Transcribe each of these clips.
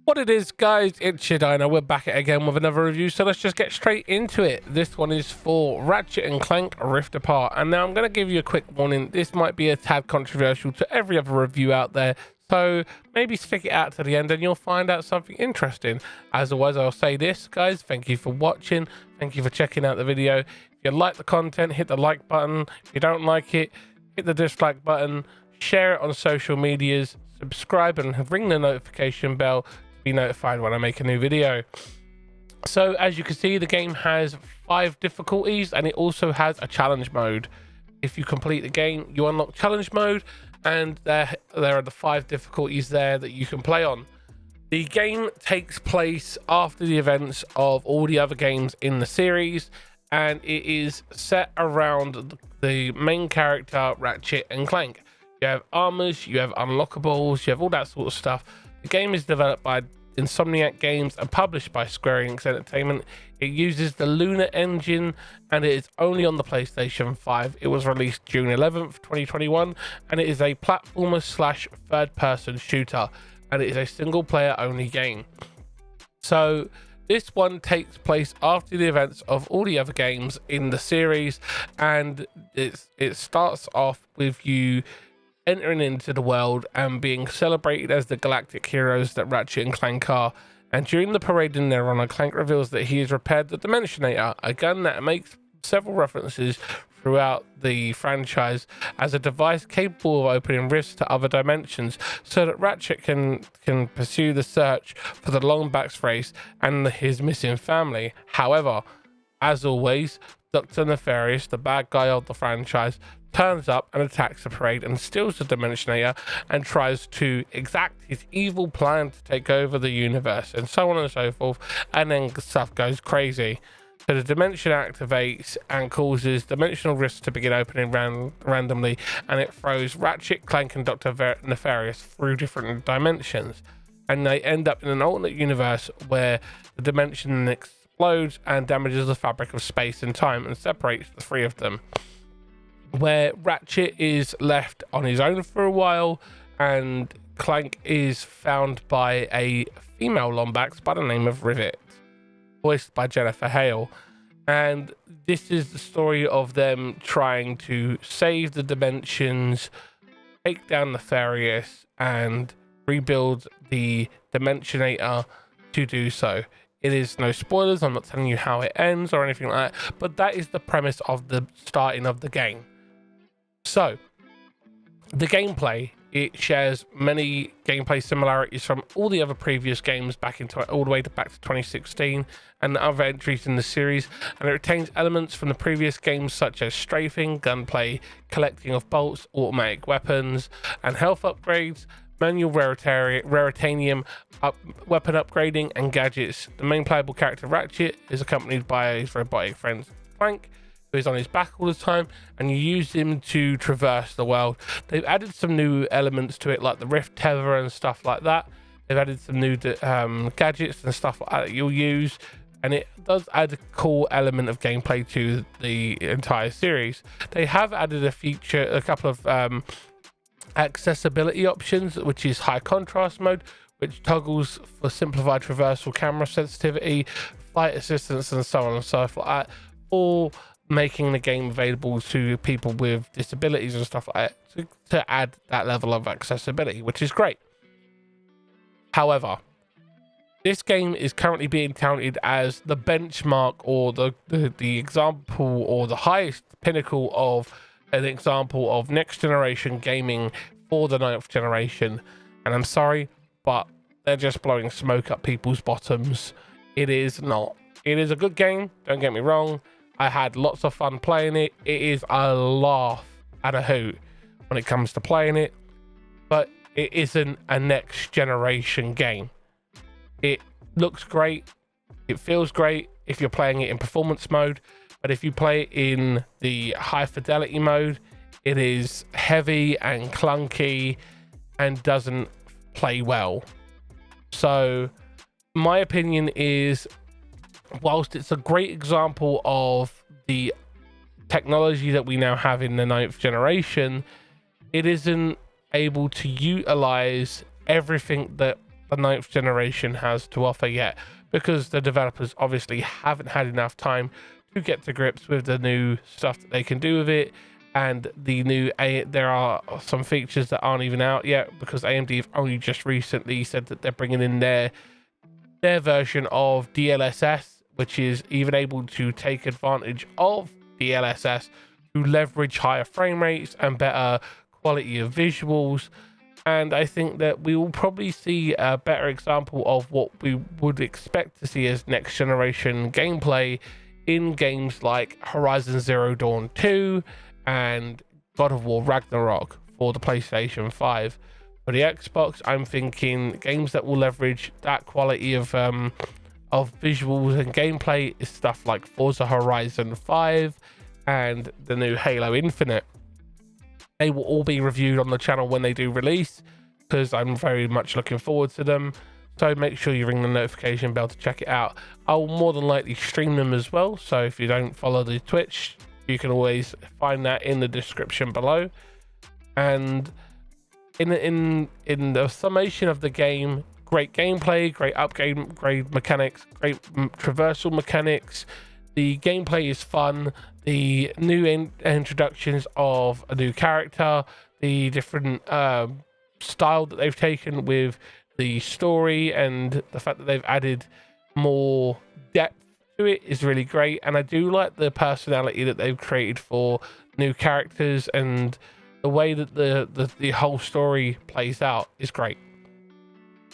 What it is, guys, it's your Dino. We're back at again with another review, so let's just get straight into it. This one is for Ratchet & Clank Rift Apart, and now I'm going to give you a quick warning. This might be a tad controversial to every other review out there, so maybe stick it out to the end and you'll find out something interesting. As always, I'll say this, guys, thank you for watching, thank you for checking out the video. If you like the content, hit the like button. If you don't like it, hit the dislike button, share it on social medias, subscribe and ring the notification bell be notified when I make a new video. So as you can see, the game has 5 difficulties and it also has a challenge mode. If you complete the game, you unlock challenge mode, and there are the 5 difficulties there that you can play on. The game takes place after the events of all the other games in the series, and it is set around the main character Ratchet and Clank. You have armors, you have unlockables, you have all that sort of stuff. The game is developed by Insomniac Games and published by Square Enix Entertainment. It uses the Luna engine and it is only on the PlayStation 5. It was released June 11th, 2021, and it is a platformer slash third-person shooter, and it is a single-player only game. So this one takes place after the events of all the other games in the series, and it starts off with you entering into the world and being celebrated as the galactic heroes that Ratchet and Clank are. And during the parade in their honor, Clank reveals that he has repaired the Dimensionator, a gun that makes several references throughout the franchise as a device capable of opening rifts to other dimensions, so that Ratchet can pursue the search for the Longback's race and his missing family. However, as always, Dr. Nefarious, the bad guy of the franchise, turns up and attacks the parade and steals the Dimensionator and tries to exact his evil plan to take over the universe, and so on and so forth, and then stuff goes crazy. So the dimension activates and causes dimensional rifts to begin opening randomly, and it throws Ratchet, Clank and Dr. Nefarious through different dimensions, and they end up in an alternate universe where the dimension explodes and damages the fabric of space and time and separates the 3 of them, where Ratchet is left on his own for a while, and Clank is found by a female Lombax by the name of Rivet, voiced by Jennifer Hale. And this is the story of them trying to save the dimensions, take down Nefarious, and rebuild the Dimensionator to do so. It is no spoilers, I'm not telling you how it ends or anything like that, but that is the premise of the starting of the game. So, the gameplay, it shares many gameplay similarities from all the other previous games back all the way back to 2016 and other entries in the series, and it retains elements from the previous games such as strafing, gunplay, collecting of bolts, automatic weapons, and health upgrades, manual raritanium, weapon upgrading, and gadgets. The main playable character Ratchet is accompanied by his robotic friend Clank, who is on his back all the time, and you use him to traverse the world. They've added some new elements to it, like the Rift Tether and stuff like that. They've added some new gadgets and stuff like that you'll use, and it does add a cool element of gameplay to the entire series. They have added a couple of accessibility options, which is high contrast mode, which toggles for simplified traversal, camera sensitivity, flight assistance, and so on and so forth, like that, or making the game available to people with disabilities and stuff like that to add that level of accessibility, which is great. However, this game is currently being touted as the benchmark or the example or the highest pinnacle of an example of next generation gaming for the 9th generation, and I'm sorry, but they're just blowing smoke up people's bottoms. It is not. It is a good game, don't get me wrong. I had lots of fun playing it. It is a laugh and a hoot when it comes to playing it, but it isn't a next generation game. It looks great, it feels great if you're playing it in performance mode, but if you play it in the high fidelity mode, it is heavy and clunky and doesn't play well. So my opinion is, whilst it's a great example of the technology that we now have in the 9th generation, it isn't able to utilize everything that the 9th generation has to offer yet, because the developers obviously haven't had enough time to get to grips with the new stuff that they can do with it. And there are some features that aren't even out yet, because AMD have only just recently said that they're bringing in their version of DLSS, which is even able to take advantage of DLSS to leverage higher frame rates and better quality of visuals. And I think that we will probably see a better example of what we would expect to see as next generation gameplay in games like Horizon Zero Dawn 2 and God of War Ragnarok for the PlayStation 5. For the Xbox, I'm thinking games that will leverage that quality of visuals and gameplay is stuff like Forza Horizon 5 and the new Halo Infinite. They will all be reviewed on the channel when they do release, because I'm very much looking forward to them. So make sure you ring the notification bell to check it out. I'll more than likely stream them as well. So if you don't follow the Twitch, you can always find that in the description below. And in the summation of the game, great gameplay, great upgrade mechanics, great traversal mechanics. The gameplay is fun. The new introductions of a new character, the different style that they've taken with the story, and the fact that they've added more depth to it is really great. And I do like the personality that they've created for new characters, and the way that the whole story plays out is great.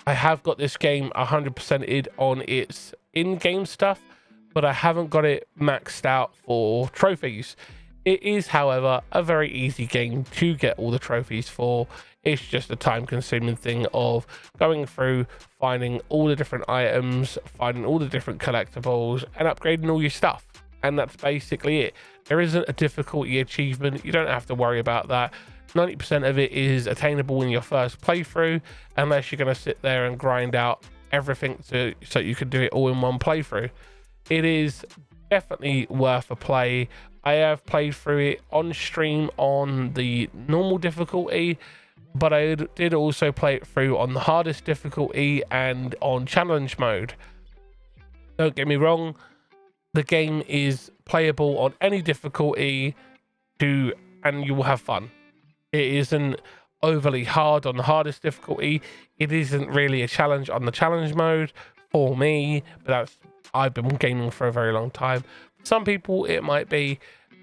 I have got this game 100%ed on its in-game stuff, but I haven't got it maxed out for trophies. It is, however, a very easy game to get all the trophies for. It's just a time-consuming thing of going through, finding all the different items, finding all the different collectibles, and upgrading all your stuff. And that's basically it. There isn't a difficulty achievement. You don't have to worry about that. 90% of it is attainable in your first playthrough, unless you're going to sit there and grind out everything so you can do it all in one playthrough. It is definitely worth a play. I have played through it on stream on the normal difficulty, but I did also play it through on the hardest difficulty and on challenge mode. Don't get me wrong, the game is playable on any difficulty and you will have fun. It isn't overly hard on the hardest difficulty. It isn't really a challenge on the challenge mode for me, but I've been gaming for a very long time. Some people it might be,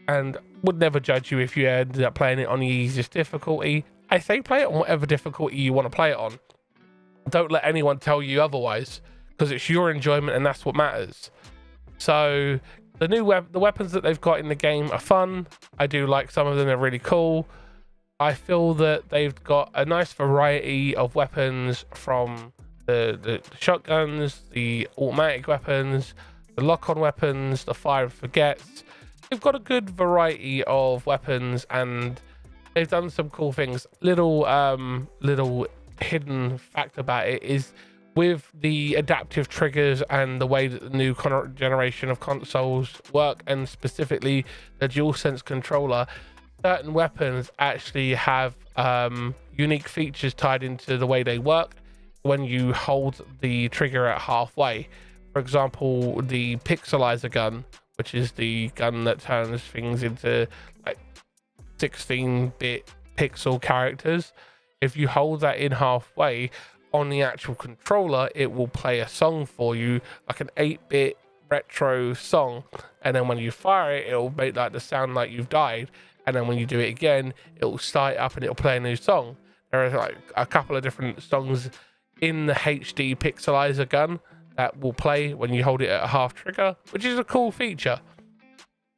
and would never judge you if you ended up playing it on the easiest difficulty. I say play it on whatever difficulty you want to play it on. Don't let anyone tell you otherwise, because it's your enjoyment and that's what matters. So the weapons that they've got in the game are fun. I do like some of them, are really cool. I feel that they've got a nice variety of weapons, from the shotguns, the automatic weapons, the lock-on weapons, the fire and forgets. They've got a good variety of weapons, and they've done some cool things. Little hidden fact about it is, with the adaptive triggers and the way that the new generation of consoles work, and specifically the DualSense controller, certain weapons actually have unique features tied into the way they work when you hold the trigger at halfway. For example, the pixelizer gun, which is the gun that turns things into like 16-bit pixel characters. If you hold that in halfway on the actual controller, it will play a song for you, like an 8-bit retro song. And then when you fire it, it'll make like the sound like you've died. And then when you do it again, it'll start up and it'll play a new song. There are like a couple of different songs in the HD pixelizer gun that will play when you hold it at a half trigger, which is a cool feature.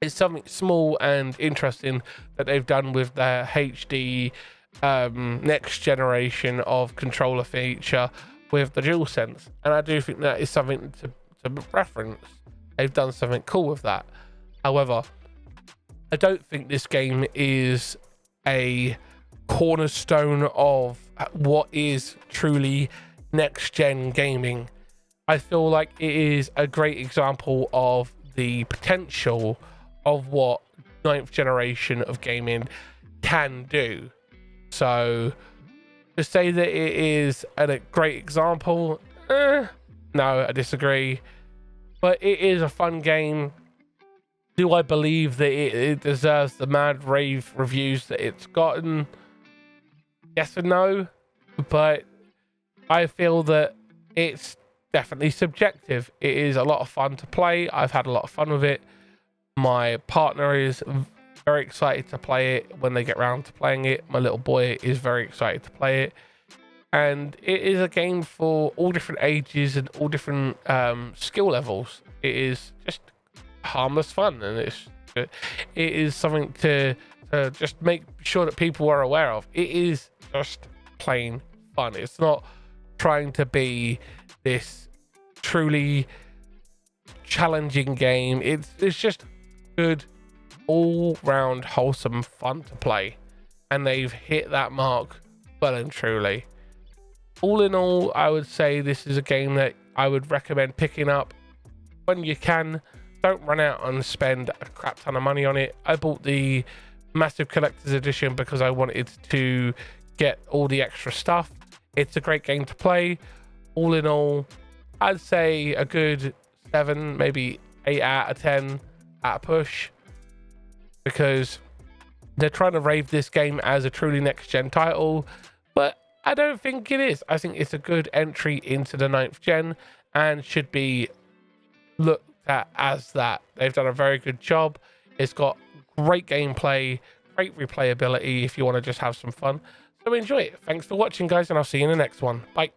It's something small and interesting that they've done with their HD next generation of controller feature with the DualSense, and I do think that is something to reference. They've done something cool with that. However, I don't think this game is a cornerstone of what is truly next gen gaming. I feel like it is a great example of the potential of what 9th generation of gaming can do. So To say that it is a great example, no, I disagree. But it is a fun game. Do I believe that it deserves the mad rave reviews that it's gotten? Yes and no. But I feel that it's definitely subjective. It is a lot of fun to play. I've had a lot of fun with it. My partner is very excited to play it when they get around to playing it. My little boy is very excited to play it. And it is a game for all different ages and all different skill levels. It is just harmless fun, and it is something to just make sure that people are aware of. It is just plain fun. It's not trying to be this truly challenging game. It's just good, all-round wholesome fun to play, and they've hit that mark well and truly. All in all, I would say this is a game that I would recommend picking up when you can. Don't run out and spend a crap ton of money on it. I bought the massive collector's edition because I wanted to get all the extra stuff. It's a great game to play. All in all, I'd say a good 7, maybe 8 out of 10 at a push, because they're trying to rave this game as a truly next-gen title, but I don't think it is. I think it's a good entry into the 9th gen and should be looked at as that. They've done a very good job. It's got great gameplay, great replayability if you want to just have some fun. So enjoy it. Thanks for watching, guys, and I'll see you in the next one. Bye.